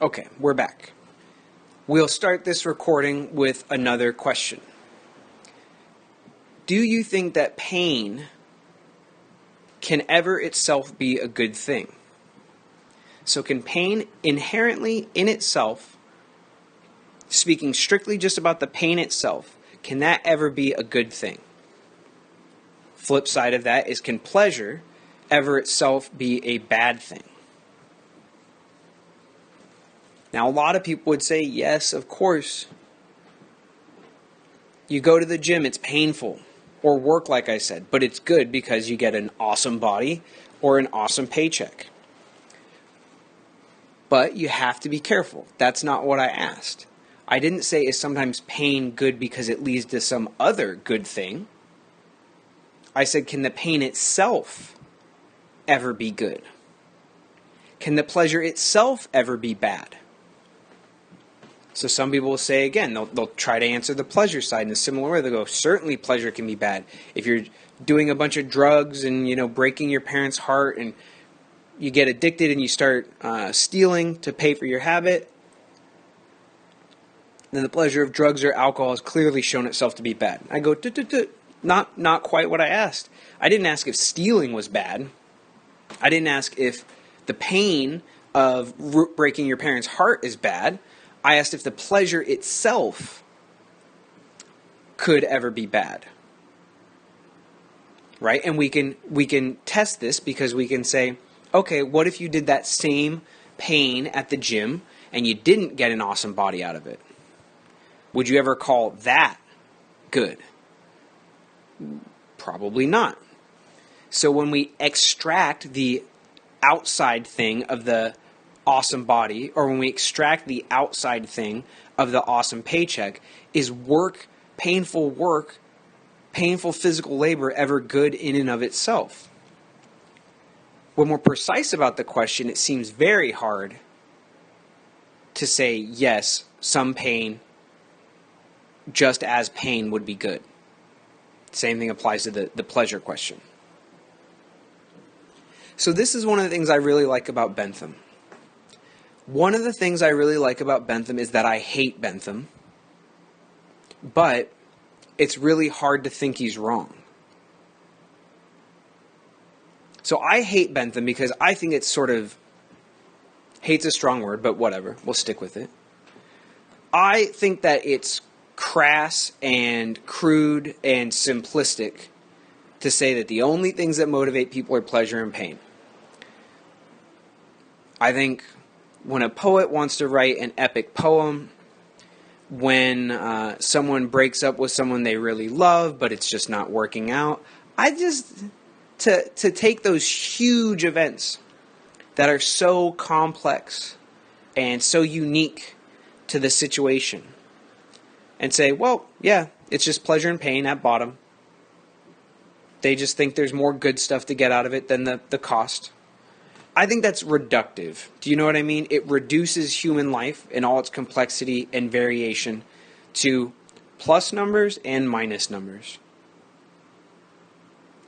Okay, we're back. We'll start this recording with another question. Do you think that pain can ever itself be a good thing? So can pain inherently in itself, speaking strictly just about the pain itself, can that ever be a good thing? Flip side of that is, can pleasure ever itself be a bad thing? Now, a lot of people would say, yes, of course. You go to the gym, it's painful. Or work, like I said, but it's good because you get an awesome body or an awesome paycheck. But you have to be careful. That's not what I asked. I didn't say, is sometimes pain good because it leads to some other good thing? I said, can the pain itself ever be good? Can the pleasure itself ever be bad? So some people will say, again, they'll try to answer the pleasure side in a similar way. They'll go, certainly pleasure can be bad. If you're doing a bunch of drugs and, breaking your parents' heart and you get addicted and you start stealing to pay for your habit, then the pleasure of drugs or alcohol has clearly shown itself to be bad. I go, not quite what I asked. I didn't ask if stealing was bad. I didn't ask if the pain of breaking your parents' heart is bad. I asked if the pleasure itself could ever be bad. Right? And we can test this because we can say, okay, what if you did that same pain at the gym and you didn't get an awesome body out of it? Would you ever call that good? Probably not. So when we extract the outside thing of the awesome body, or when we extract the outside thing of the awesome paycheck, is painful physical labor ever good in and of itself? When we're precise about the question, it seems very hard to say, yes, some pain, just as pain, would be good. Same thing applies to the pleasure question. So this is one of the things I really like about Bentham. One of the things I really like about Bentham is that I hate Bentham, but it's really hard to think he's wrong. So I hate Bentham because I think it's sort of, hate's a strong word, but whatever, we'll stick with it. I think that it's crass and crude and simplistic to say that the only things that motivate people are pleasure and pain. I think when a poet wants to write an epic poem, when someone breaks up with someone they really love, but it's just not working out, to take those huge events that are so complex and so unique to the situation and say, well, yeah, it's just pleasure and pain at bottom. They just think there's more good stuff to get out of it than the cost. I think that's reductive. Do you know what I mean? It reduces human life in all its complexity and variation to plus numbers and minus numbers.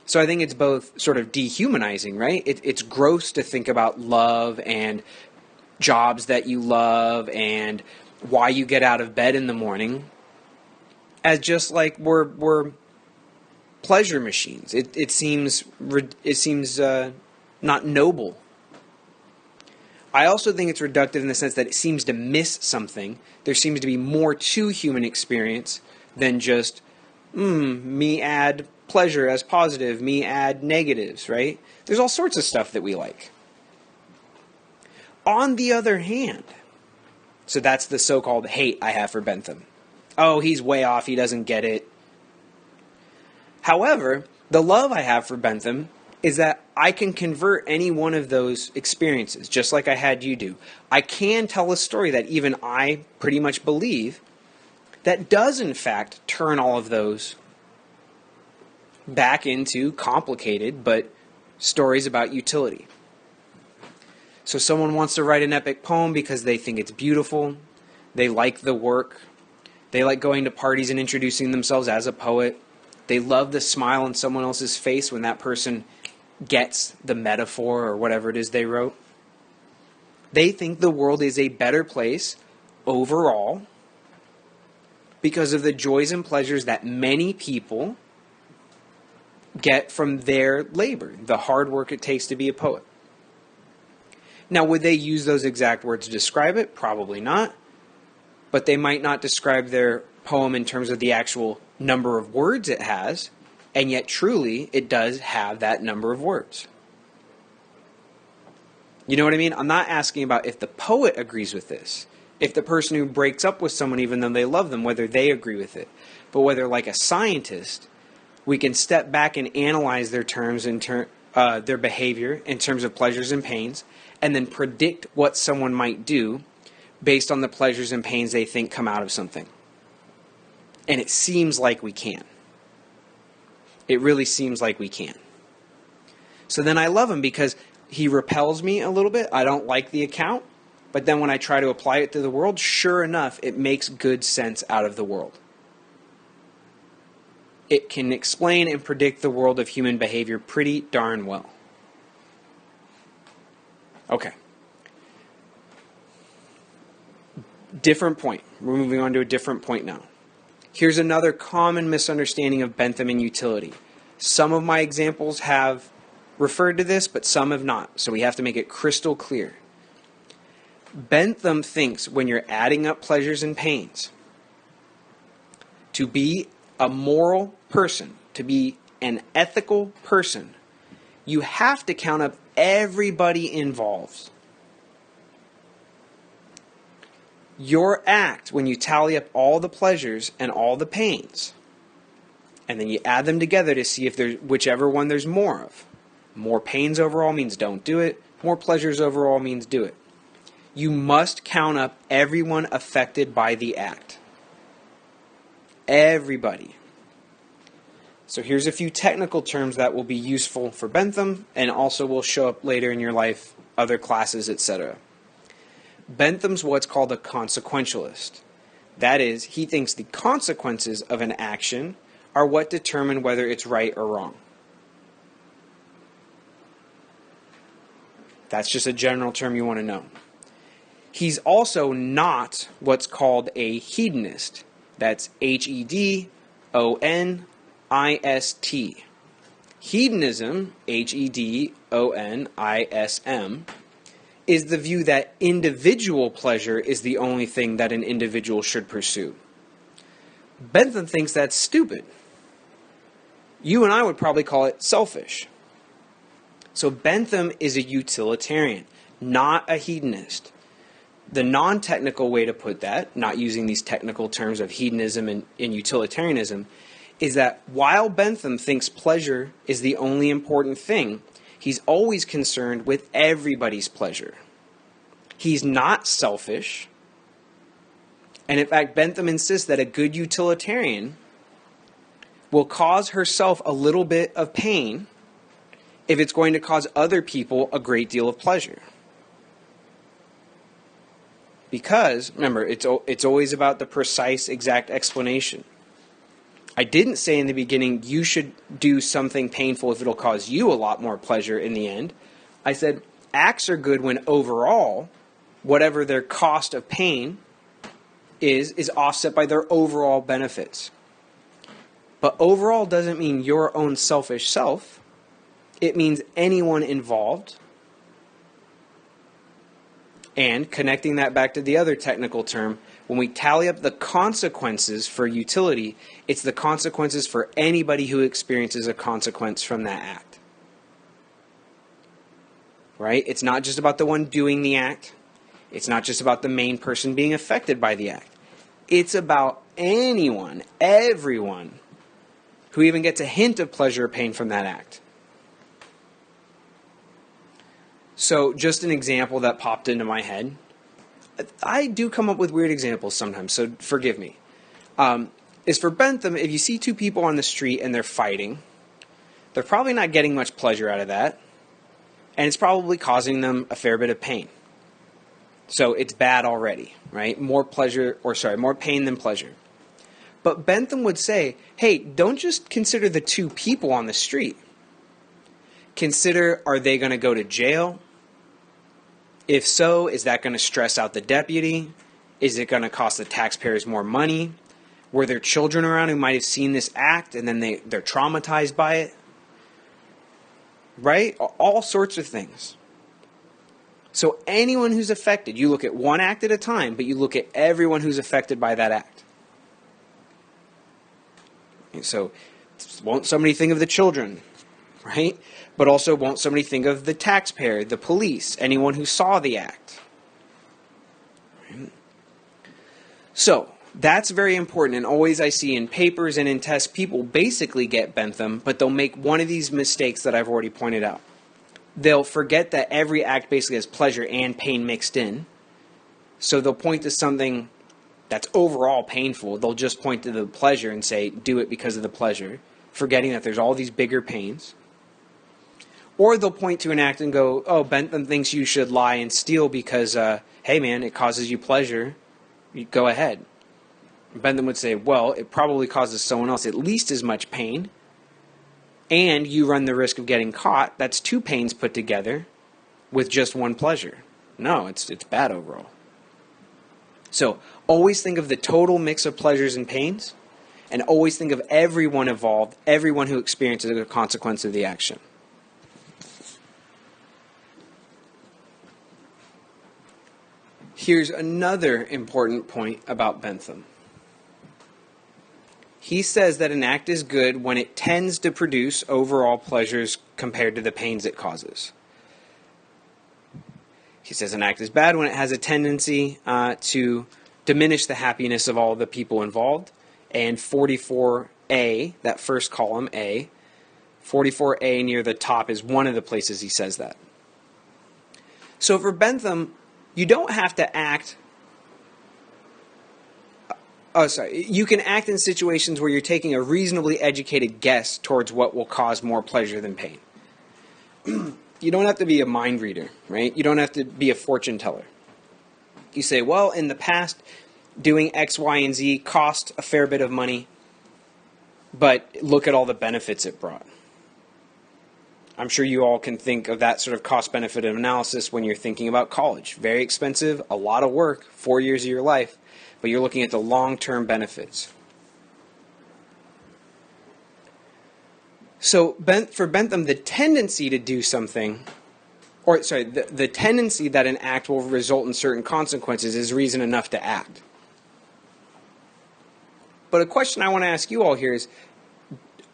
So I think it's both sort of dehumanizing, right? It's gross to think about love and jobs that you love and why you get out of bed in the morning as just like we're pleasure machines. It seems not noble. I also think it's reductive in the sense that it seems to miss something. There seems to be more to human experience than just, me add pleasure as positive, me add negatives, right? There's all sorts of stuff that we like. On the other hand, so that's the so-called hate I have for Bentham. Oh, he's way off, he doesn't get it. However, the love I have for Bentham is that I can convert any one of those experiences, just like I had you do. I can tell a story that even I pretty much believe that does in fact turn all of those back into complicated but stories about utility. So someone wants to write an epic poem because they think it's beautiful, they like the work, they like going to parties and introducing themselves as a poet, they love the smile on someone else's face when that person gets the metaphor or whatever it is they wrote. They think the world is a better place overall because of the joys and pleasures that many people get from their labor, the hard work it takes to be a poet. Now, would they use those exact words to describe it? Probably not. But they might not describe their poem in terms of the actual number of words it has, and yet truly it does have that number of words. You know what I mean? I'm not asking about if the poet agrees with this, if the person who breaks up with someone even though they love them, whether they agree with it, but whether, like a scientist, we can step back and analyze their terms their behavior in terms of pleasures and pains, and then predict what someone might do based on the pleasures and pains they think come out of something. And it seems like we can. It really seems like we can. So then I love him because he repels me a little bit. I don't like the account. But then when I try to apply it to the world, sure enough, it makes good sense out of the world. It can explain and predict the world of human behavior pretty darn well. Okay. Different point. We're moving on to a different point now. Here's another common misunderstanding of Bentham and utility. Some of my examples have referred to this, but some have not. So we have to make it crystal clear. Bentham thinks when you're adding up pleasures and pains, to be a moral person, to be an ethical person, you have to count up everybody involved. Your act, when you tally up all the pleasures and all the pains, and then you add them together to see if there's whichever one there's more of. More pains overall means don't do it. More pleasures overall means do it. You must count up everyone affected by the act. Everybody. So here's a few technical terms that will be useful for Bentham and also will show up later in your life, other classes, etc. Bentham's what's called a consequentialist. That is, he thinks the consequences of an action are what determine whether it's right or wrong. That's just a general term you want to know. He's also not what's called a hedonist. That's Hedonist. Hedonism, Hedonism, is the view that individual pleasure is the only thing that an individual should pursue. Bentham thinks that's stupid. You and I would probably call it selfish. So Bentham is a utilitarian, not a hedonist. The non-technical way to put that, not using these technical terms of hedonism and utilitarianism, is that while Bentham thinks pleasure is the only important thing, he's always concerned with everybody's pleasure. He's not selfish. And in fact, Bentham insists that a good utilitarian will cause herself a little bit of pain if it's going to cause other people a great deal of pleasure. Because, remember, it's always about the precise, exact explanation. I didn't say in the beginning you should do something painful if it'll cause you a lot more pleasure in the end. I said acts are good when overall, whatever their cost of pain is offset by their overall benefits. But overall doesn't mean your own selfish self. It means anyone involved. And connecting that back to the other technical term, when we tally up the consequences for utility, it's the consequences for anybody who experiences a consequence from that act. Right? It's not just about the one doing the act. It's not just about the main person being affected by the act. It's about anyone, everyone, who even gets a hint of pleasure or pain from that act. So, just an example that popped into my head. I do come up with weird examples sometimes, so forgive me. Is for Bentham, if you see two people on the street and they're fighting, they're probably not getting much pleasure out of that, and it's probably causing them a fair bit of pain. So it's bad already, right? More pain than pleasure. But Bentham would say, hey, don't just consider the two people on the street. Consider, are they going to go to jail? If so, is that going to stress out the deputy? Is it going to cost the taxpayers more money? Were there children around who might have seen this act and then they're traumatized by it? Right? All sorts of things. So anyone who's affected, you look at one act at a time, but you look at everyone who's affected by that act. So won't somebody think of the children, right? But also won't somebody think of the taxpayer, the police, anyone who saw the act? Right? So that's very important, and always I see in papers and in tests, people basically get Bentham, but they'll make one of these mistakes that I've already pointed out. They'll forget that every act basically has pleasure and pain mixed in. So they'll point to something that's overall painful. They'll just point to the pleasure and say, do it because of the pleasure, forgetting that there's all these bigger pains. Or they'll point to an act and go, oh, Bentham thinks you should lie and steal because, hey man, it causes you pleasure. You go ahead. Bentham would say, well, it probably causes someone else at least as much pain, and you run the risk of getting caught. That's two pains put together with just one pleasure. No, it's bad overall. So always think of the total mix of pleasures and pains, and always think of everyone involved, everyone who experiences the consequence of the action. Here's another important point about Bentham. He says that an act is good when it tends to produce overall pleasures compared to the pains it causes. He says an act is bad when it has a tendency to diminish the happiness of all the people involved. And 44A, that first column, A, 44A near the top is one of the places he says that. So for Bentham, you don't have to act... You can act in situations where you're taking a reasonably educated guess towards what will cause more pleasure than pain. You don't have to be a mind reader, right? You don't have to be a fortune teller. You say, well, in the past, doing X, Y, and Z cost a fair bit of money, but look at all the benefits it brought. I'm sure you all can think of that sort of cost-benefit analysis when you're thinking about college. Very expensive, a lot of work, 4 years of your life, but you're looking at the long-term benefits. So for Bentham, the tendency to do something, the tendency that an act will result in certain consequences is reason enough to act. But a question I want to ask you all here is,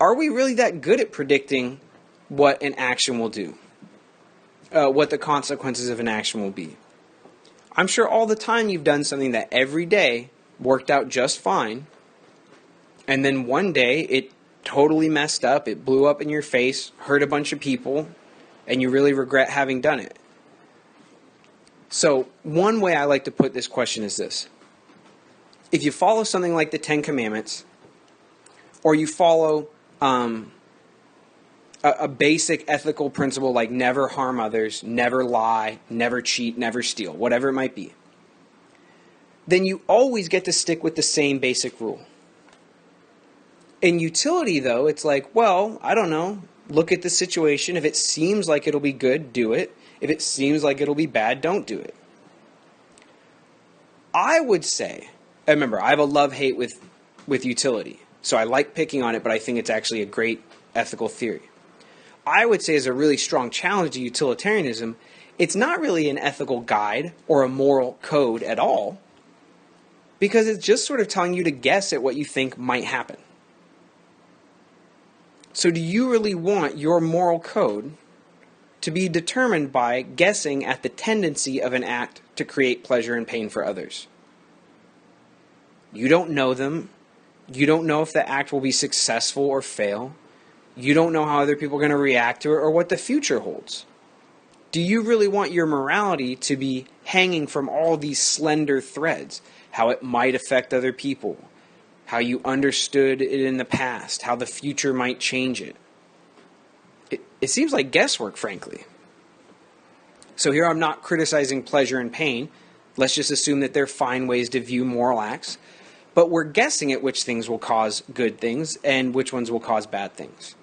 are we really that good at predicting what an action will do? What the consequences of an action will be? I'm sure all the time you've done something that every day worked out just fine, and then one day it totally messed up, it blew up in your face, hurt a bunch of people, and you really regret having done it. So one way I like to put this question is this. If you follow something like the Ten Commandments, or you follow a basic ethical principle like never harm others, never lie, never cheat, never steal, whatever it might be, then you always get to stick with the same basic rule. In utility, though, it's like, well, I don't know, look at the situation. If it seems like it'll be good, do it. If it seems like it'll be bad, don't do it. I would say, remember, I have a love-hate with utility, so I like picking on it, but I think it's actually a great ethical theory. I would say as a really strong challenge to utilitarianism, it's not really an ethical guide or a moral code at all, because it's just sort of telling you to guess at what you think might happen. So do you really want your moral code to be determined by guessing at the tendency of an act to create pleasure and pain for others? You don't know them. You don't know if the act will be successful or fail. You don't know how other people are going to react to it or what the future holds. Do you really want your morality to be hanging from all these slender threads? How it might affect other people, how you understood it in the past, how the future might change it. It seems like guesswork, frankly. So here I'm not criticizing pleasure and pain. Let's just assume that they're fine ways to view moral acts. But we're guessing at which things will cause good things and which ones will cause bad things.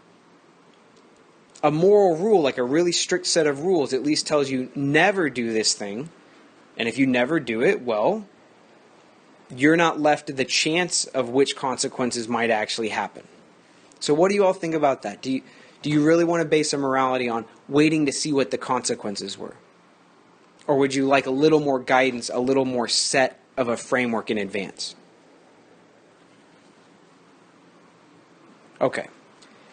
A moral rule, like a really strict set of rules, at least tells you never do this thing. And if you never do it, well, you're not left to the chance of which consequences might actually happen. So what do you all think about that? Do you really want to base a morality on waiting to see what the consequences were? Or would you like a little more guidance, a little more set of a framework in advance? Okay.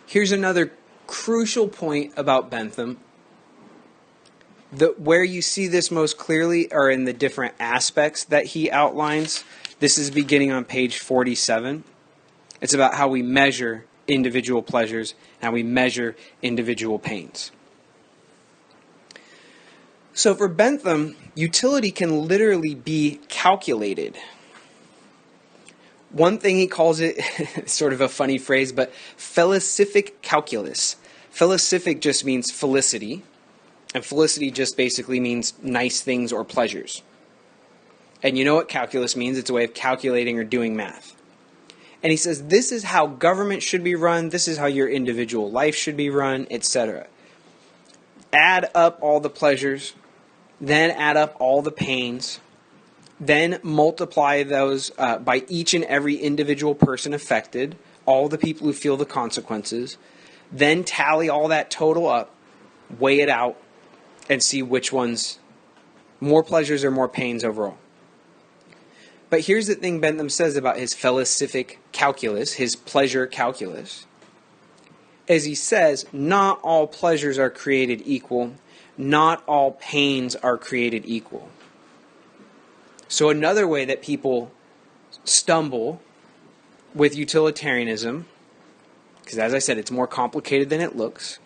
Here's another crucial point about Bentham. Where you see this most clearly are in the different aspects that he outlines. This is beginning on page 47. It's about how we measure individual pleasures and how we measure individual pains. So for Bentham, utility can literally be calculated. One thing he calls it, sort of a funny phrase, but felicific calculus. Felicific just means felicity, and felicity just basically means nice things or pleasures. And you know what calculus means? It's a way of calculating or doing math. And he says this is how government should be run, this is how your individual life should be run, etc. Add up all the pleasures, then add up all the pains, then multiply those by each and every individual person affected, all the people who feel the consequences, then tally all that total up, weigh it out, and see which ones more pleasures or more pains overall. But here's the thing Bentham says about his felicific calculus, his pleasure calculus. As he says, not all pleasures are created equal, not all pains are created equal. So another way that people stumble with utilitarianism, because as I said, it's more complicated than it looks,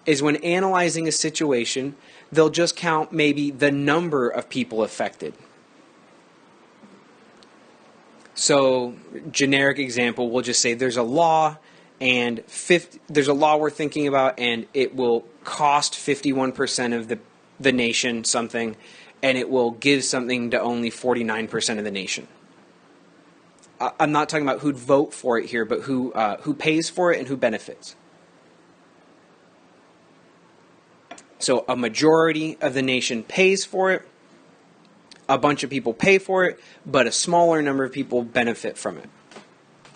is when analyzing a situation, they'll just count maybe the number of people affected. So, generic example, we'll just say there's a law, and there's a law we're thinking about, and it will cost 51% of the nation something, and it will give something to only 49% of the nation. I'm not talking about who'd vote for it here, but who pays for it and who benefits. So a majority of the nation pays for it, a bunch of people pay for it, but a smaller number of people benefit from it.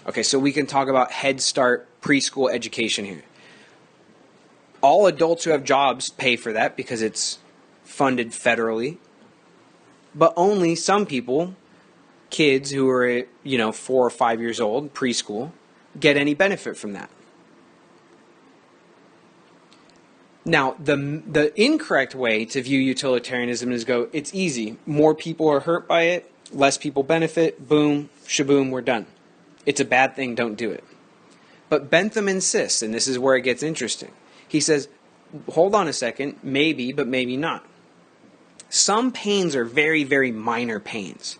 Okay, so we can talk about Head Start preschool education here. All adults who have jobs pay for that because it's funded federally, but only some people, kids who are 4 or 5 years old, preschool, get any benefit from that. Now, the incorrect way to view utilitarianism is it's easy. More people are hurt by it, less people benefit, boom, shaboom, we're done. It's a bad thing, don't do it. But Bentham insists, and this is where it gets interesting. He says, hold on a second, maybe, but maybe not. Some pains are very, very minor pains.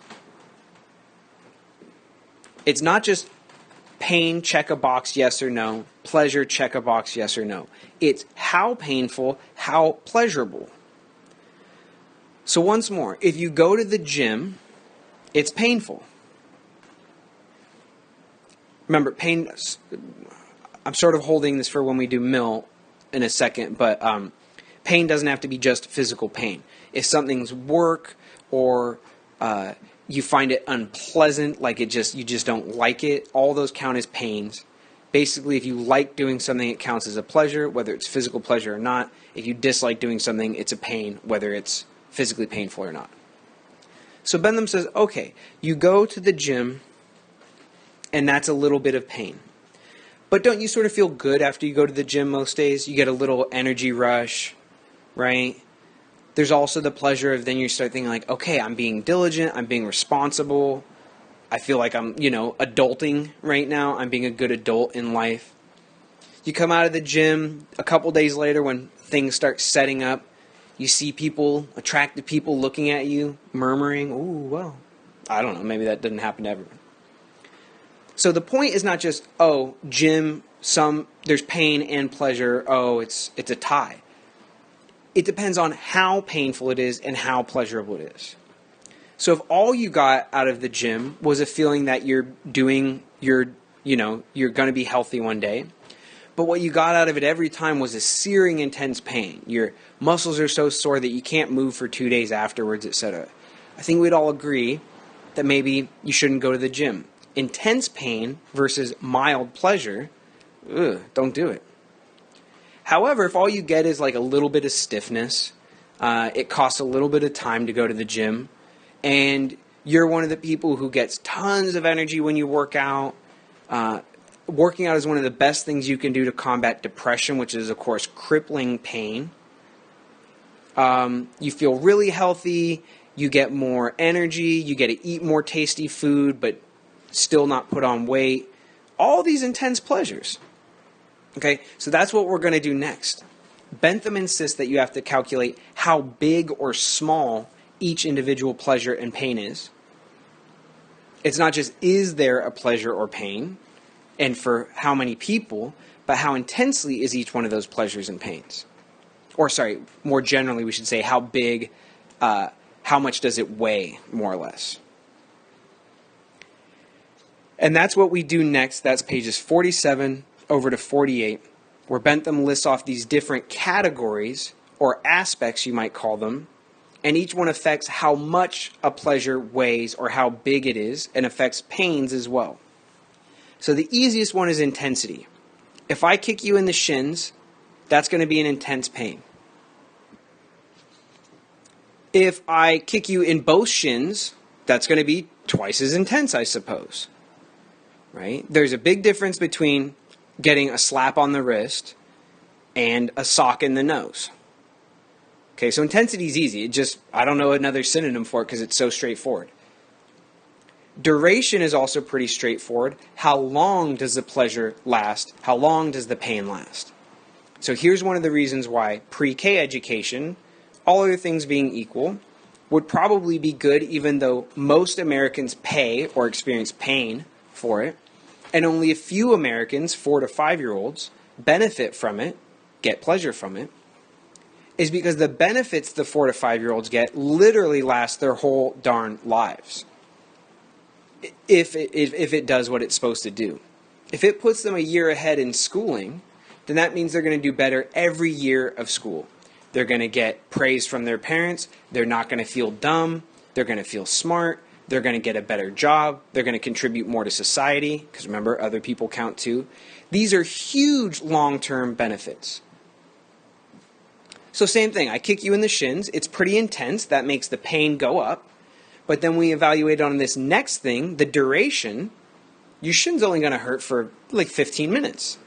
It's not just pain, check a box, yes or no. Pleasure, check a box, yes or no. It's how painful, how pleasurable. So once more, if you go to the gym, it's painful. Remember, pain, I'm sort of holding this for when we do mill in a second, but pain doesn't have to be just physical pain. If something's work or you find it unpleasant, like you just don't like it, all those count as pains. Basically, if you like doing something, it counts as a pleasure, whether it's physical pleasure or not. If you dislike doing something, it's a pain, whether it's physically painful or not. So Bentham says, okay, you go to the gym, and that's a little bit of pain. But don't you sort of feel good after you go to the gym most days? You get a little energy rush, right? There's also the pleasure of then you start thinking like, okay, I'm being diligent, I'm being responsible, I feel like I'm, adulting right now. I'm being a good adult in life. You come out of the gym a couple days later when things start setting up. You see people, attractive people looking at you, murmuring, ooh, well, I don't know, maybe that didn't happen to everyone. So the point is not just, gym, there's pain and pleasure, it's a tie. It depends on how painful it is and how pleasurable it is. So if all you got out of the gym was a feeling that you're going to be healthy one day, but what you got out of it every time was a searing, intense pain. Your muscles are so sore that you can't move for 2 days afterwards, etc. I think we'd all agree that maybe you shouldn't go to the gym. Intense pain versus mild pleasure, don't do it. However, if all you get is like a little bit of stiffness, it costs a little bit of time to go to the gym, and you're one of the people who gets tons of energy when you work out. Working out is one of the best things you can do to combat depression, which is, of course, crippling pain. You feel really healthy. You get more energy. You get to eat more tasty food, but still not put on weight. All these intense pleasures. Okay, so that's what we're going to do next. Bentham insists that you have to calculate how big or small each individual pleasure and pain is. It's not just, is there a pleasure or pain, and for how many people, but how intensely is each one of those pleasures and pains. Or sorry, more generally we should say how big, how much does it weigh, more or less. And that's what we do next. That's pages 47 over to 48, where Bentham lists off these different categories, or aspects you might call them, and each one affects how much a pleasure weighs or how big it is, and affects pains as well. So the easiest one is intensity. If I kick you in the shins, that's going to be an intense pain. If I kick you in both shins, that's going to be twice as intense, I suppose. Right? There's a big difference between getting a slap on the wrist and a sock in the nose. Okay, so intensity is easy. I don't know another synonym for it because it's so straightforward. Duration is also pretty straightforward. How long does the pleasure last? How long does the pain last? So here's one of the reasons why pre-K education, all other things being equal, would probably be good even though most Americans pay or experience pain for it, and only a few Americans, 4 to 5-year-olds, benefit from it, get pleasure from it, is because the benefits the 4 to 5-year-olds get literally last their whole darn lives. If it does what it's supposed to do. If it puts them a year ahead in schooling, then that means they're going to do better every year of school. They're going to get praise from their parents. They're not going to feel dumb. They're going to feel smart. They're going to get a better job. They're going to contribute more to society, because remember, other people count too. These are huge long-term benefits. So same thing, I kick you in the shins. It's pretty intense. That makes the pain go up. But then we evaluate on this next thing, the duration. Your shin's only going to hurt for like 15 minutes.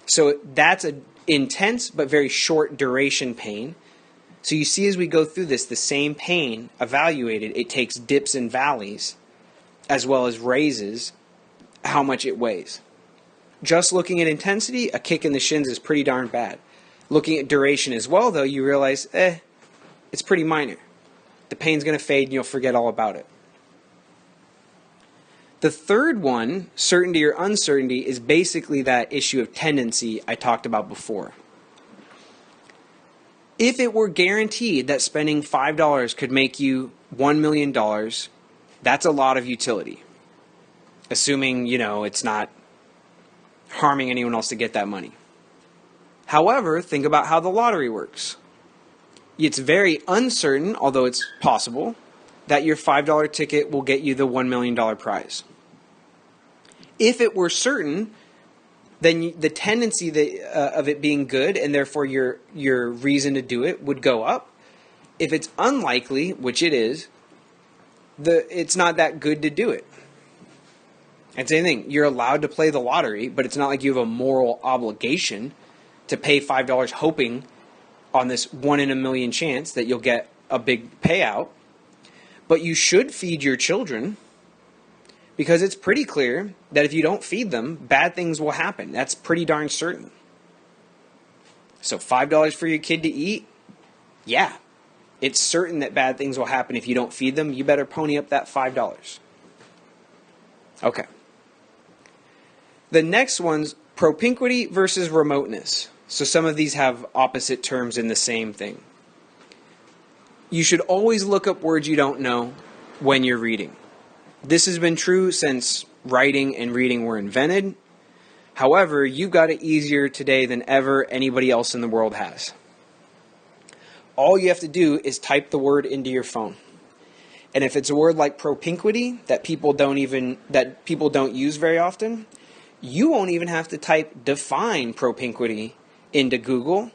So that's an intense but very short duration pain. So you see as we go through this, the same pain evaluated, it takes dips and valleys as well as raises how much it weighs. Just looking at intensity, a kick in the shins is pretty darn bad. Looking at duration as well, though, you realize, it's pretty minor. The pain's going to fade and you'll forget all about it. The third one, certainty or uncertainty, is basically that issue of tendency I talked about before. If it were guaranteed that spending $5 could make you $1 million, that's a lot of utility. Assuming, it's not harming anyone else to get that money. However, think about how the lottery works. It's very uncertain, although it's possible, that your $5 ticket will get you the $1 million prize. If it were certain, then the tendency of it being good, and therefore your reason to do it, would go up. If it's unlikely, which it is, it's not that good to do it. And same thing, you're allowed to play the lottery, but it's not like you have a moral obligation to pay $5 hoping on this 1 in a million chance that you'll get a big payout. But you should feed your children, because it's pretty clear that if you don't feed them, bad things will happen. That's pretty darn certain. So $5 for your kid to eat? Yeah. It's certain that bad things will happen if you don't feed them. You better pony up that $5. Okay. The next one's propinquity versus remoteness. So some of these have opposite terms in the same thing. You should always look up words you don't know when you're reading. This has been true since writing and reading were invented. However, you've got it easier today than ever anybody else in the world has. All you have to do is type the word into your phone. And if it's a word like propinquity that people don't use very often, you won't even have to type define propinquity into Google,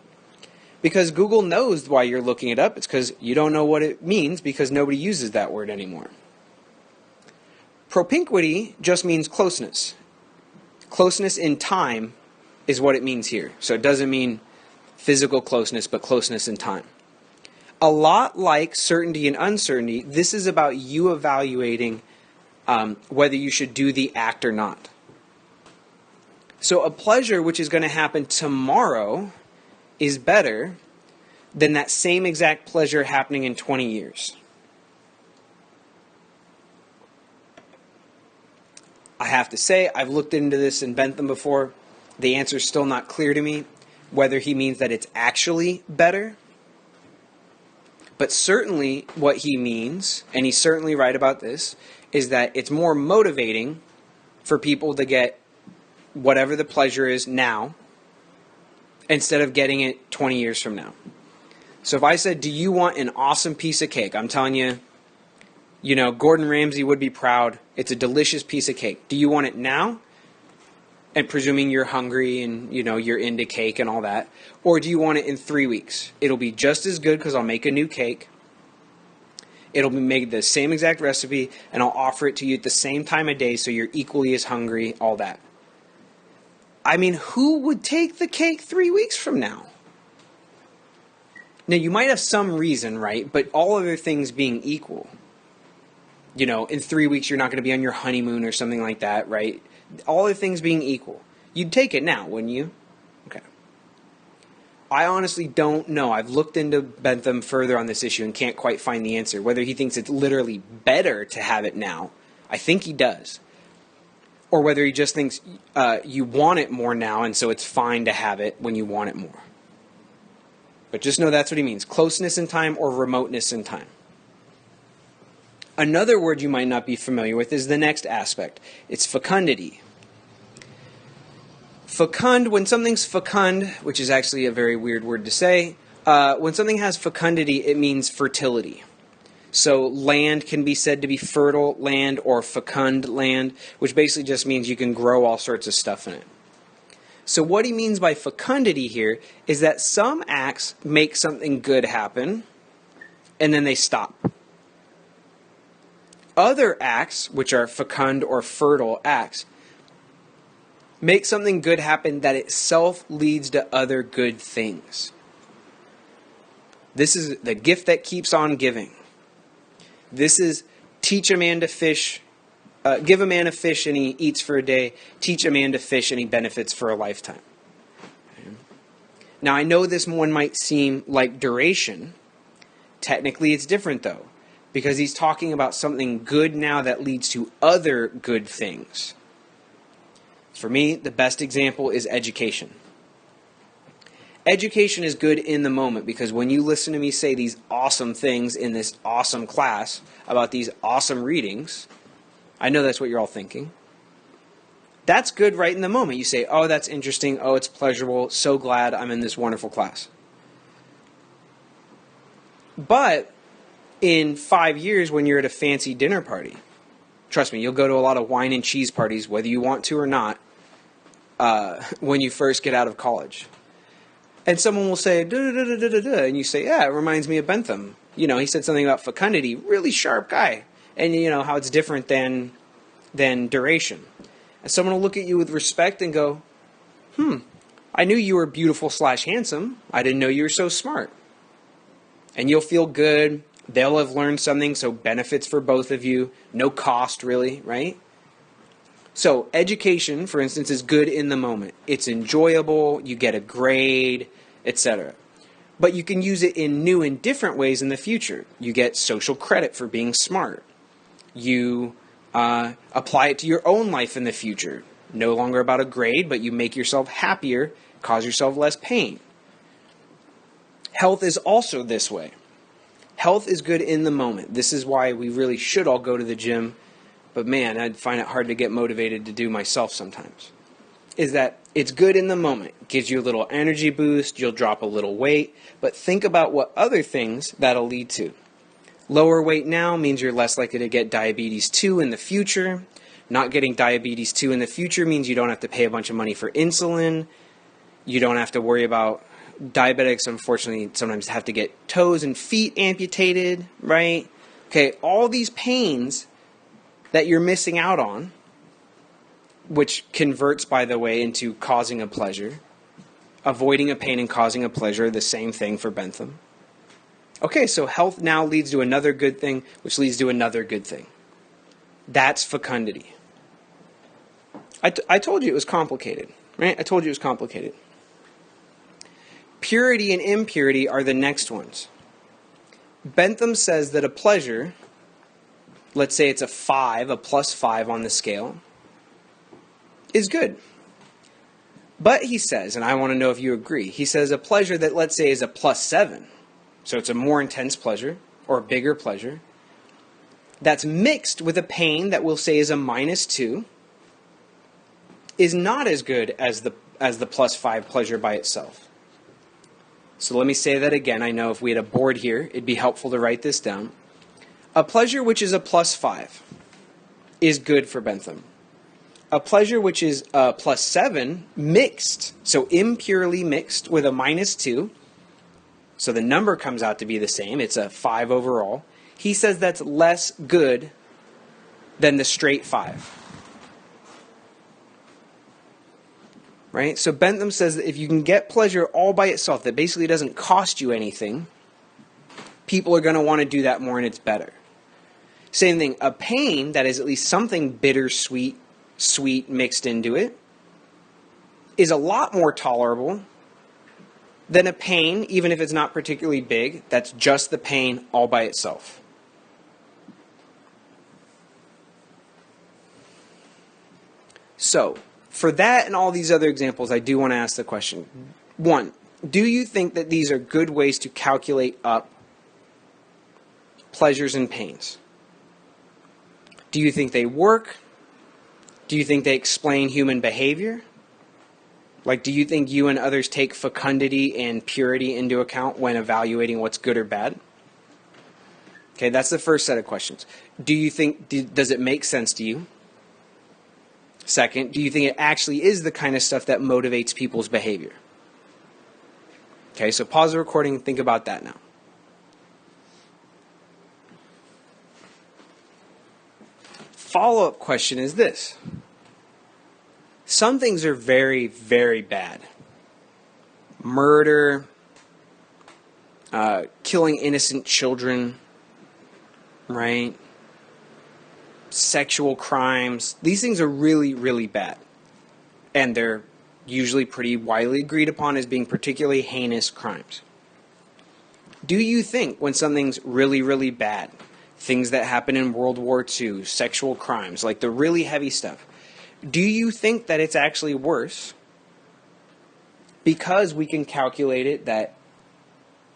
because Google knows why you're looking it up. It's because you don't know what it means, because nobody uses that word anymore. Propinquity just means closeness. Closeness in time is what it means here. So it doesn't mean physical closeness, but closeness in time. A lot like certainty and uncertainty, this is about you evaluating whether you should do the act or not. So a pleasure which is going to happen tomorrow is better than that same exact pleasure happening in 20 years. I have to say, I've looked into this in Bentham before. The answer is still not clear to me whether he means that it's actually better. But certainly what he means, and he's certainly right about this, is that it's more motivating for people to get whatever the pleasure is now instead of getting it 20 years from now. So if I said, do you want an awesome piece of cake? I'm telling you, Gordon Ramsay would be proud. It's a delicious piece of cake. Do you want it now? And presuming you're hungry and, you're into cake and all that. Or do you want it in 3 weeks? It'll be just as good because I'll make a new cake. It'll be made the same exact recipe, and I'll offer it to you at the same time of day so you're equally as hungry, all that. I mean, who would take the cake 3 weeks from now? Now, you might have some reason, right? But all other things being equal. In 3 weeks you're not going to be on your honeymoon or something like that, right? All other things being equal. You'd take it now, wouldn't you? Okay. I honestly don't know. I've looked into Bentham further on this issue and can't quite find the answer. Whether he thinks it's literally better to have it now. I think he does. Or whether he just thinks you want it more now, and so it's fine to have it when you want it more. But just know that's what he means. Closeness in time or remoteness in time. Another word you might not be familiar with is the next aspect. It's fecundity. Fecund, when something's fecund, which is actually a very weird word to say, when something has fecundity, it means fertility. So land can be said to be fertile land or fecund land, which basically just means you can grow all sorts of stuff in it. So what he means by fecundity here is that some acts make something good happen, and then they stop. Other acts, which are fecund or fertile acts, make something good happen that itself leads to other good things. This is the gift that keeps on giving. This is teach a man to fish, give a man a fish and he eats for a day. Teach a man to fish and he benefits for a lifetime. Now I know this one might seem like duration. Technically it's different though, because he's talking about something good now that leads to other good things. For me, the best example is education. Education is good in the moment because when you listen to me say these awesome things in this awesome class about these awesome readings, I know that's what you're all thinking. That's good right in the moment. You say, oh, that's interesting. Oh, it's pleasurable. So glad I'm in this wonderful class. But in 5 years when you're at a fancy dinner party, trust me, you'll go to a lot of wine and cheese parties, whether you want to or not, when you first get out of college. And someone will say, da, da, da, da, da, da, and you say, yeah, it reminds me of Bentham. He said something about fecundity, really sharp guy. And how it's different than duration. And someone will look at you with respect and go, I knew you were beautiful / handsome. I didn't know you were so smart. And you'll feel good. They'll have learned something, so benefits for both of you. No cost, really, right? So education, for instance, is good in the moment. It's enjoyable, you get a grade, etc. But you can use it in new and different ways in the future. You get social credit for being smart. You apply it to your own life in the future. No longer about a grade, but you make yourself happier, cause yourself less pain. Health is also this way. Health is good in the moment. This is why we really should all go to the gym. But man, I'd find it hard to get motivated to do myself sometimes. is that it's good in the moment. It gives you a little energy boost, you'll drop a little weight, but think about what other things that'll lead to. Lower weight now means you're less likely to get diabetes 2 in the future. Not getting diabetes 2 in the future means you don't have to pay a bunch of money for insulin. You don't have to worry about diabetics, unfortunately, sometimes have to get toes and feet amputated, right? Okay, all these pains that you're missing out on, which converts, by the way, into causing a pleasure. Avoiding a pain and causing a pleasure, the same thing for Bentham. Okay, so health now leads to another good thing, which leads to another good thing. That's fecundity. I told you it was complicated, right? I told you it was complicated. Purity and impurity are the next ones. Bentham says that a pleasure, let's say it's a 5, a plus 5 on the scale, is good. But he says, and I want to know if you agree, he says a pleasure that, let's say, is a plus 7, so it's a more intense pleasure, or a bigger pleasure, that's mixed with a pain that we'll say is a minus 2, is not as good as the plus 5 pleasure by itself. So let me say that again. I know if we had a board here, it'd be helpful to write this down. A pleasure which is a plus 5 is good for Bentham. A pleasure which is a plus 7 mixed, so impurely mixed with a minus 2, so the number comes out to be the same, it's a 5 overall, he says that's less good than the straight 5. Right? So Bentham says that if you can get pleasure all by itself, that basically doesn't cost you anything, people are going to want to do that more and it's better. Same thing, a pain that is at least something bittersweet, sweet mixed into it, is a lot more tolerable than a pain, even if it's not particularly big, that's just the pain all by itself. So, for that and all these other examples, I do want to ask the question. 1, do you think that these are good ways to calculate up pleasures and pains? Do you think they work? Do you think they explain human behavior? Like, do you think you and others take fecundity and purity into account when evaluating what's good or bad? Okay, that's the first set of questions. Do you think, does it make sense to you? Second, do you think it actually is the kind of stuff that motivates people's behavior? Okay, so pause the recording and think about that now. Follow-up question is this. Some things are very, very bad. Murder, killing innocent children, right? Sexual crimes. These things are really, really bad. And they're usually pretty widely agreed upon as being particularly heinous crimes. Do you think when something's really, really bad, things that happen in World War II, sexual crimes, like the really heavy stuff, do you think that it's actually worse because we can calculate it that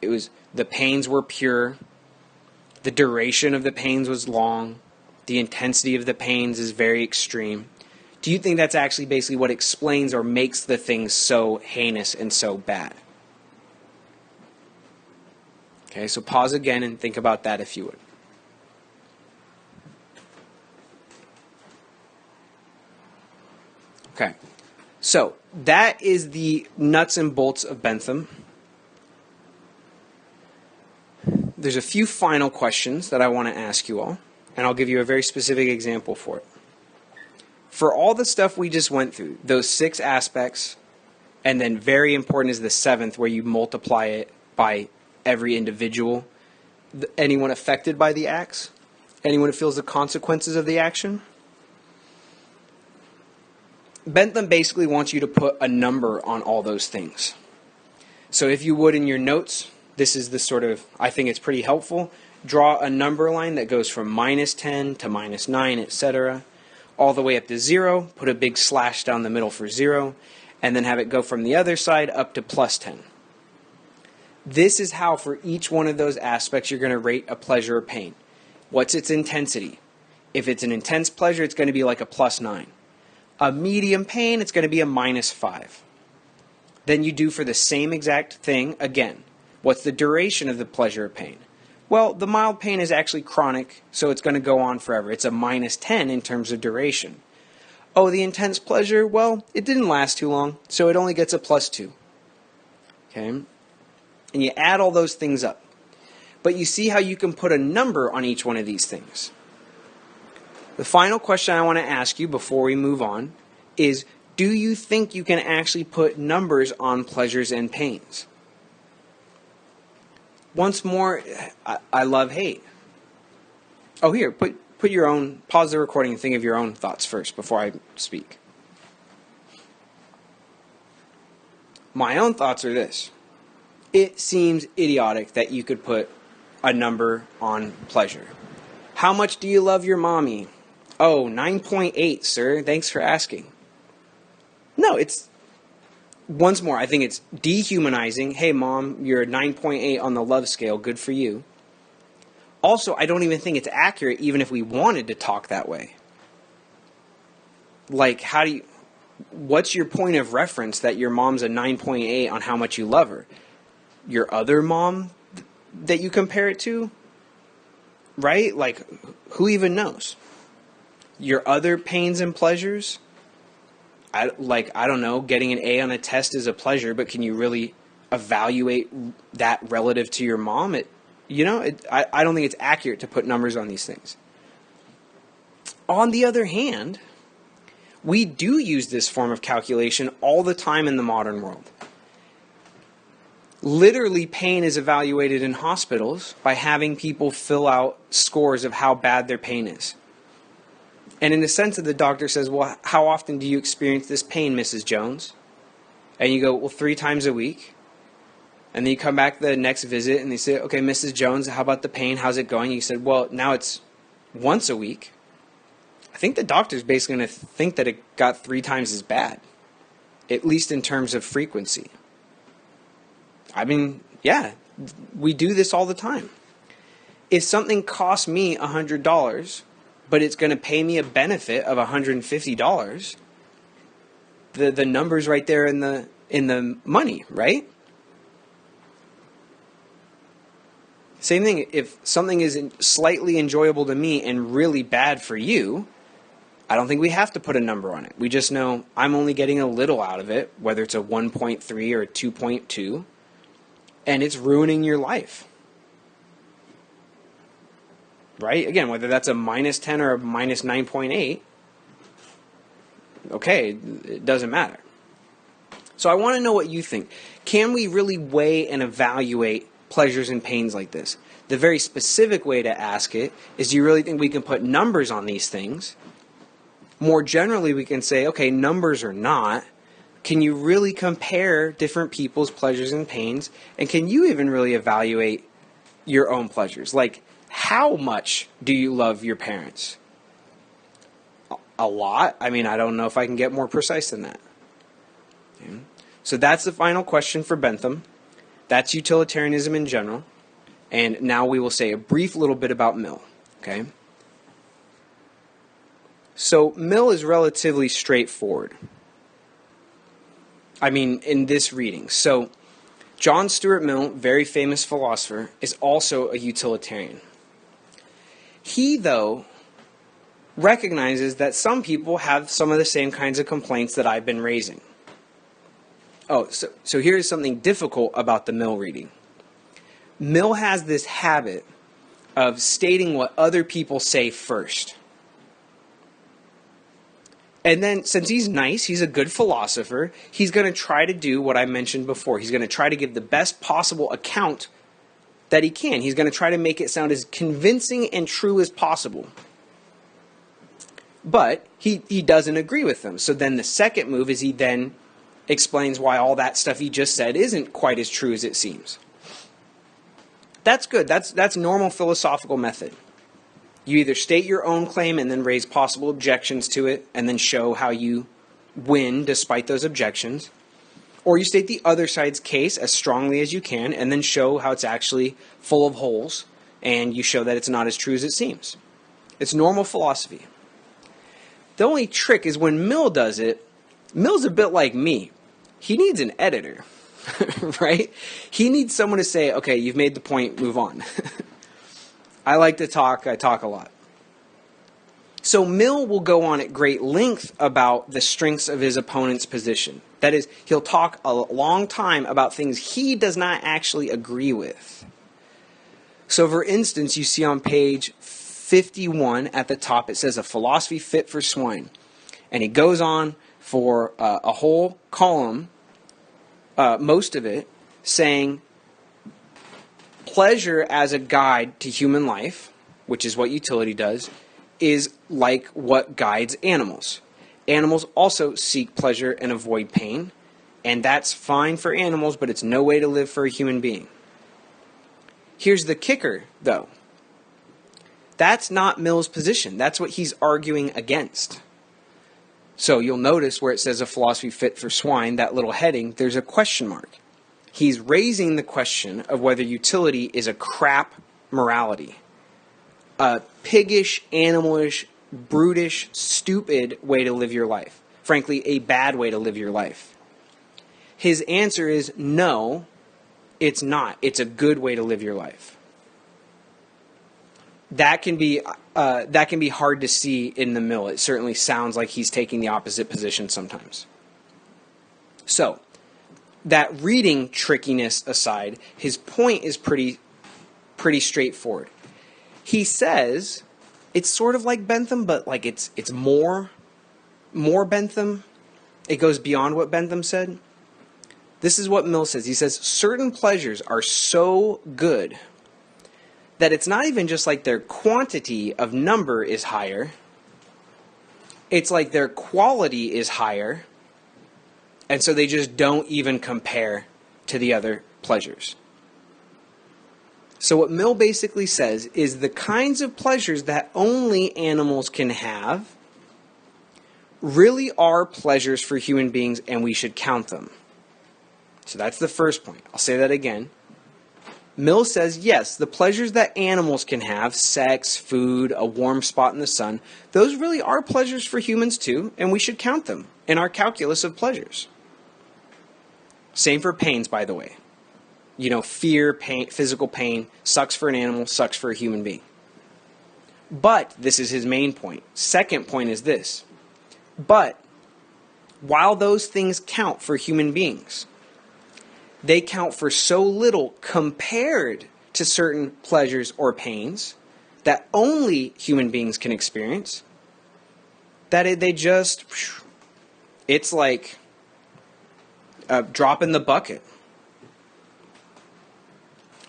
the pains were pure, the duration of the pains was long, the intensity of the pains is very extreme? Do you think that's actually basically what explains or makes the things so heinous and so bad? Okay, so pause again and think about that if you would. Okay, so that is the nuts and bolts of Bentham. There's a few final questions that I want to ask you all, and I'll give you a very specific example for it. For all the stuff we just went through, those 6 aspects, and then very important is the 7th where you multiply it by every individual, anyone affected by the acts, anyone who feels the consequences of the action. Bentham basically wants you to put a number on all those things. So if you would in your notes, this is the sort of, I think it's pretty helpful, draw a number line that goes from -10 to -9, etc., all the way up to 0, put a big slash down the middle for 0, and then have it go from the other side up to +10. This is how for each one of those aspects you're going to rate a pleasure or pain. What's its intensity? If it's an intense pleasure, it's going to be like a +9. A medium pain, it's going to be a -5. Then you do for the same exact thing again. What's the duration of the pleasure or pain? Well, the mild pain is actually chronic, so it's going to go on forever. It's a -10 in terms of duration. Oh, the intense pleasure, well, it didn't last too long, so it only gets a +2. Okay? And you add all those things up. But you see how you can put a number on each one of these things. The final question I want to ask you before we move on is, do you think you can actually put numbers on pleasures and pains? Once more, I love hate. Oh, here, put your own, pause the recording and think of your own thoughts first before I speak. My own thoughts are this. It seems idiotic that you could put a number on pleasure. How much do you love your mommy? Oh, 9.8, sir. Thanks for asking. No, once more, I think it's dehumanizing. Hey, Mom, you're a 9.8 on the love scale. Good for you. Also, I don't even think it's accurate even if we wanted to talk that way. Like, what's your point of reference that your mom's a 9.8 on how much you love her? Your other mom that you compare it to? Right? Like, who even knows? Your other pains and pleasures? I don't know, getting an A on a test is a pleasure, but can you really evaluate that relative to your mom? I don't think it's accurate to put numbers on these things. On the other hand, we do use this form of calculation all the time in the modern world. Literally, pain is evaluated in hospitals by having people fill out scores of how bad their pain is. And in the sense that the doctor says, well, how often do you experience this pain, Mrs. Jones? And you go, well, 3 times a week. And then you come back the next visit and they say, okay, Mrs. Jones, how about the pain? How's it going? You said, well, now it's once a week. I think the doctor's basically going to think that it got 3 times as bad, at least in terms of frequency. I mean, yeah, we do this all the time. If something costs me $100, but it's going to pay me a benefit of $150, the number's right there in the money, right? Same thing, if something is slightly enjoyable to me and really bad for you, I don't think we have to put a number on it. We just know I'm only getting a little out of it, whether it's a 1.3 or a 2.2, and it's ruining your life. Right? Again, whether that's a -10 or a -9.8, okay, it doesn't matter. So I want to know what you think. Can we really weigh and evaluate pleasures and pains like this? The very specific way to ask it is, do you really think we can put numbers on these things? More generally, we can say, okay, numbers or not, can you really compare different people's pleasures and pains? And can you even really evaluate your own pleasures? Like, how much do you love your parents? A lot? I mean, I don't know if I can get more precise than that. Okay. So that's the final question for Bentham. That's utilitarianism in general. And now we will say a brief little bit about Mill. Okay. So Mill is relatively straightforward. I mean, in this reading. So John Stuart Mill, very famous philosopher, is also a utilitarian. He, though, recognizes that some people have some of the same kinds of complaints that I've been raising. Oh, so here's something difficult about the Mill reading. Mill has this habit of stating what other people say first. And then, since he's nice, he's a good philosopher, he's going to try to do what I mentioned before. He's going to try to give the best possible account that he can. He's going to try to make it sound as convincing and true as possible. But he doesn't agree with them. So then the second move is he then explains why all that stuff he just said isn't quite as true as it seems. That's good. That's normal philosophical method. You either state your own claim and then raise possible objections to it and then show how you win despite those objections. Or you state the other side's case as strongly as you can and then show how it's actually full of holes and you show that it's not as true as it seems. It's normal philosophy. The only trick is when Mill does it, Mill's a bit like me. He needs an editor, right? He needs someone to say, okay, you've made the point, move on. I like to talk, I talk a lot. So Mill will go on at great length about the strengths of his opponent's position. That is, he'll talk a long time about things he does not actually agree with. So for instance, you see on page 51 at the top, it says a philosophy fit for swine. And he goes on for a whole column, most of it, saying pleasure as a guide to human life, which is what utility does, is like what guides animals. Animals also seek pleasure and avoid pain, and that's fine for animals, but it's no way to live for a human being. Here's the kicker, though. That's not Mill's position. That's what he's arguing against. So you'll notice where it says a philosophy fit for swine, that little heading, there's a question mark. He's raising the question of whether utility is a crap morality. A piggish, animalish, brutish, stupid way to live your life. Frankly, a bad way to live your life. His answer is no, it's not. It's a good way to live your life. That can be hard to see in the Mill. It certainly sounds like he's taking the opposite position sometimes. So, that reading trickiness aside, his point is pretty straightforward. He says it's sort of like Bentham, but like it's more Bentham. It goes beyond what Bentham said. This is what Mill says. He says certain pleasures are so good that it's not even just like their quantity of number is higher. It's like their quality is higher. And so they just don't even compare to the other pleasures. So what Mill basically says is the kinds of pleasures that only animals can have really are pleasures for human beings, and we should count them. So that's the first point. I'll say that again. Mill says, yes, the pleasures that animals can have, sex, food, a warm spot in the sun, those really are pleasures for humans too, and we should count them in our calculus of pleasures. Same for pains, by the way. You know, fear, pain, physical pain, sucks for an animal, sucks for a human being. But, this is his main point. Second point is this. But, while those things count for human beings, they count for so little compared to certain pleasures or pains that only human beings can experience, that it's like a drop in the bucket.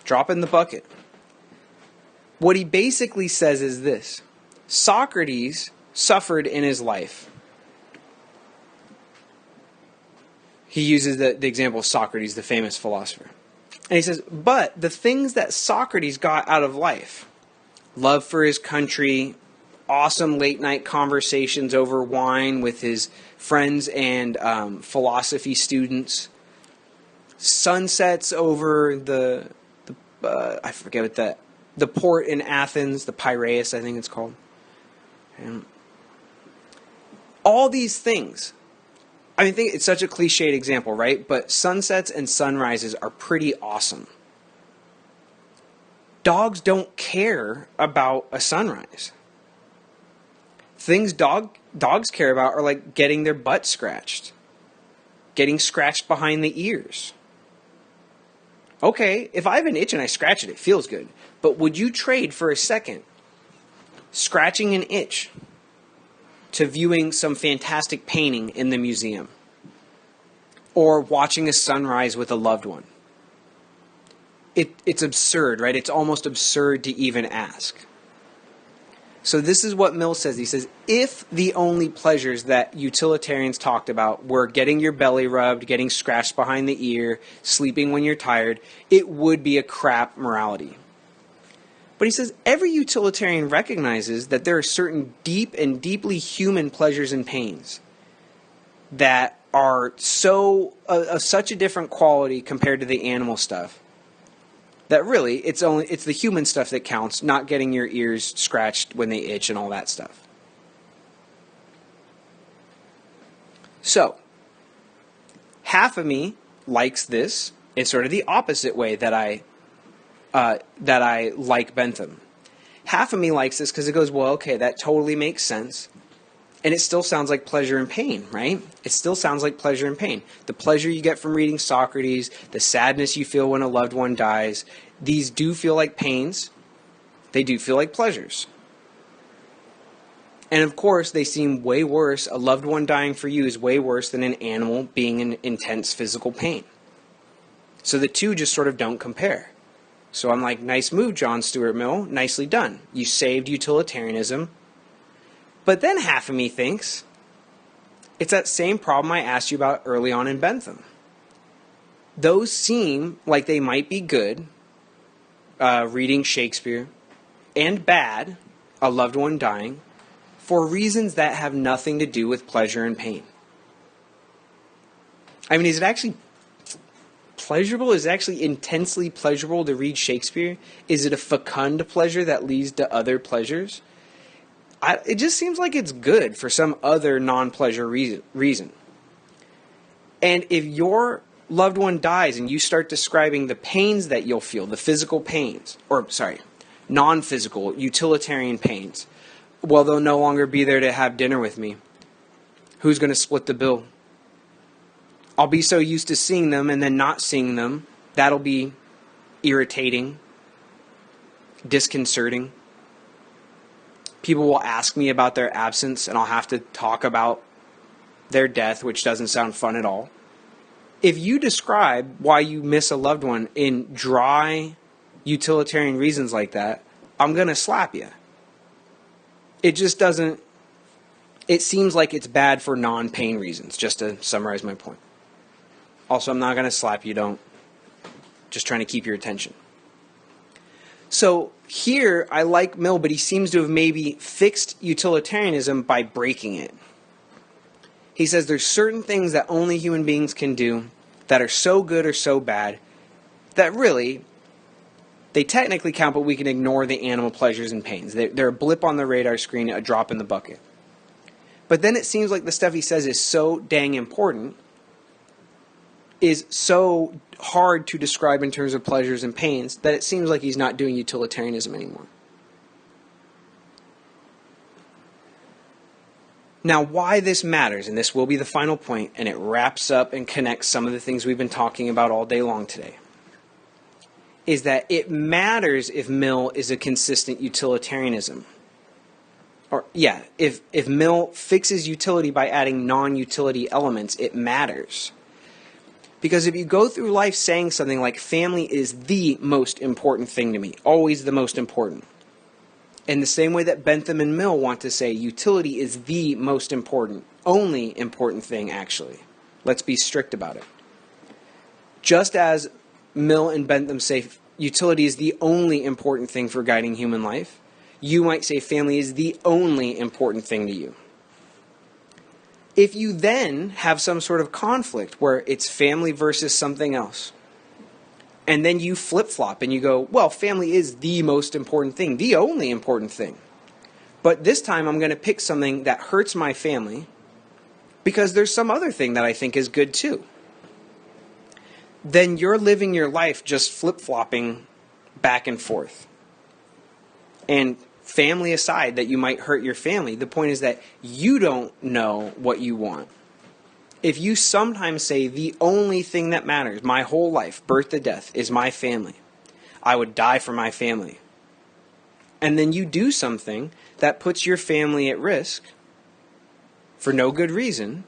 Drop in the bucket. What he basically says is this. Socrates suffered in his life. He uses the example of Socrates, the famous philosopher. And he says, but the things that Socrates got out of life, love for his country, awesome late night conversations over wine with his friends and philosophy students, sunsets over I forget what the port in Athens, the Piraeus, I think it's called. And all these things. I mean, it's such a cliched example, right? But sunsets and sunrises are pretty awesome. Dogs don't care about a sunrise. Things dogs care about are like getting their butt scratched. Getting scratched behind the ears. Okay, if I have an itch and I scratch it, it feels good. But would you trade for a second scratching an itch to viewing some fantastic painting in the museum? Or watching a sunrise with a loved one? It's absurd, right? It's almost absurd to even ask. So this is what Mill says. He says, if the only pleasures that utilitarians talked about were getting your belly rubbed, getting scratched behind the ear, sleeping when you're tired, it would be a crap morality. But he says, every utilitarian recognizes that there are certain deep and deeply human pleasures and pains that are of such a different quality compared to the animal stuff that really it's the human stuff that counts, not getting your ears scratched when they itch and all that stuff. So, half of me likes this in sort of the opposite way that I like Bentham. Half of me likes this because it goes, well, okay, that totally makes sense. And it still sounds like pleasure and pain, right? It still sounds like pleasure and pain. The pleasure you get from reading Socrates, the sadness you feel when a loved one dies, these do feel like pains. They do feel like pleasures. And of course, they seem way worse. A loved one dying for you is way worse than an animal being in intense physical pain. So the two just sort of don't compare. So I'm like, nice move, John Stuart Mill. Nicely done. You saved utilitarianism. But then half of me thinks it's that same problem I asked you about early on in Bentham. Those seem like they might be good, reading Shakespeare, and bad, a loved one dying, for reasons that have nothing to do with pleasure and pain. I mean, is it actually pleasurable? Is it actually intensely pleasurable to read Shakespeare? Is it a fecund pleasure that leads to other pleasures? It just seems like it's good for some other non-pleasure reason. And if your loved one dies and you start describing the pains that you'll feel, the physical pains, non-physical, utilitarian pains, well, they'll no longer be there to have dinner with me. Who's going to split the bill? I'll be so used to seeing them and then not seeing them. That'll be irritating, disconcerting. People will ask me about their absence, and I'll have to talk about their death, which doesn't sound fun at all. If you describe why you miss a loved one in dry, utilitarian reasons like that, I'm going to slap you. It just doesn't... It seems like it's bad for non-pain reasons, just to summarize my point. Also, I'm not going to slap you, just trying to keep your attention. So here, I like Mill, but he seems to have maybe fixed utilitarianism by breaking it. He says there's certain things that only human beings can do that are so good or so bad that really, they technically count, but we can ignore the animal pleasures and pains. They're a blip on the radar screen, a drop in the bucket. But then it seems like the stuff he says is so dang important, is so hard to describe in terms of pleasures and pains, that it seems like he's not doing utilitarianism anymore. Now, why this matters, and this will be the final point, and it wraps up and connects some of the things we've been talking about all day long today, is that it matters if Mill is a consistent utilitarianism. If Mill fixes utility by adding non-utility elements, it matters. Because if you go through life saying something like, family is the most important thing to me, always the most important, in the same way that Bentham and Mill want to say utility is the most important, only important thing actually. Let's be strict about it. Just as Mill and Bentham say utility is the only important thing for guiding human life, you might say family is the only important thing to you. If you then have some sort of conflict where it's family versus something else, and then you flip-flop and you go, well, family is the most important thing, the only important thing. But this time I'm going to pick something that hurts my family because there's some other thing that I think is good too. Then you're living your life just flip-flopping back and forth. And family aside, that you might hurt your family, the point is that you don't know what you want. If you sometimes say the only thing that matters, my whole life, birth to death, is my family, I would die for my family, and then you do something that puts your family at risk for no good reason,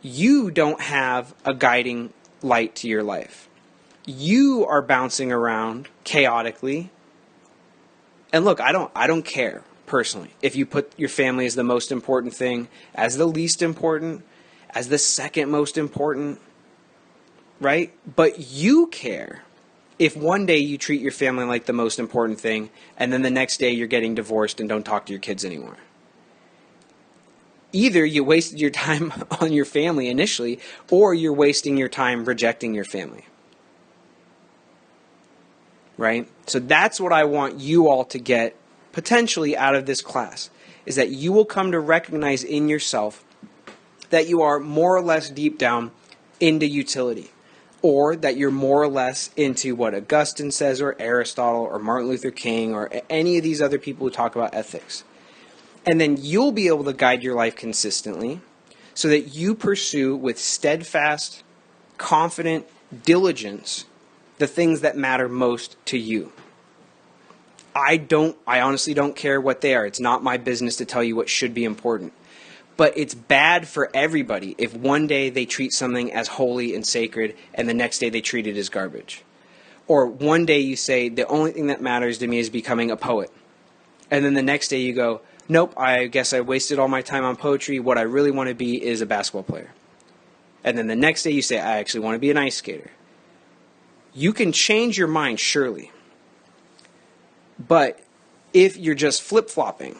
you don't have a guiding light to your life. You are bouncing around chaotically. And look, I don't care, personally, if you put your family as the most important thing, as the least important, as the second most important, right? But you care if one day you treat your family like the most important thing, and then the next day you're getting divorced and don't talk to your kids anymore. Either you wasted your time on your family initially, or you're wasting your time rejecting your family. Right? So that's what I want you all to get potentially out of this class, is that you will come to recognize in yourself that you are more or less deep down into utility, or that you're more or less into what Augustine says, or Aristotle, or Martin Luther King, or any of these other people who talk about ethics. And then you'll be able to guide your life consistently so that you pursue with steadfast, confident diligence the things that matter most to you. I honestly don't care what they are. It's not my business to tell you what should be important. But it's bad for everybody if one day they treat something as holy and sacred and the next day they treat it as garbage. Or one day you say, the only thing that matters to me is becoming a poet. And then the next day you go, nope, I guess I wasted all my time on poetry. What I really want to be is a basketball player. And then the next day you say, I actually want to be an ice skater. You can change your mind, surely. But if you're just flip-flopping,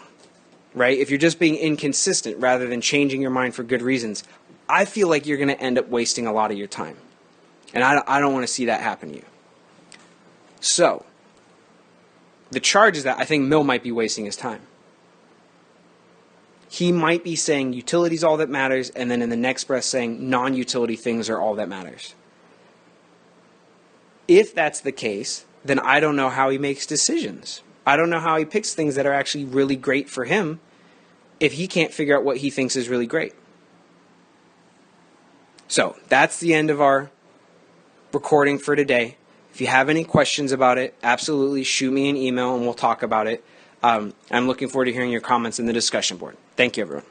right? If you're just being inconsistent rather than changing your mind for good reasons, I feel like you're going to end up wasting a lot of your time. And I don't want to see that happen to you. So, the charge is that I think Mill might be wasting his time. He might be saying utility is all that matters, and then in the next breath saying non-utility things are all that matters. If that's the case, then I don't know how he makes decisions. I don't know how he picks things that are actually really great for him if he can't figure out what he thinks is really great. So that's the end of our recording for today. If you have any questions about it, absolutely shoot me an email and we'll talk about it. I'm looking forward to hearing your comments in the discussion board. Thank you, everyone.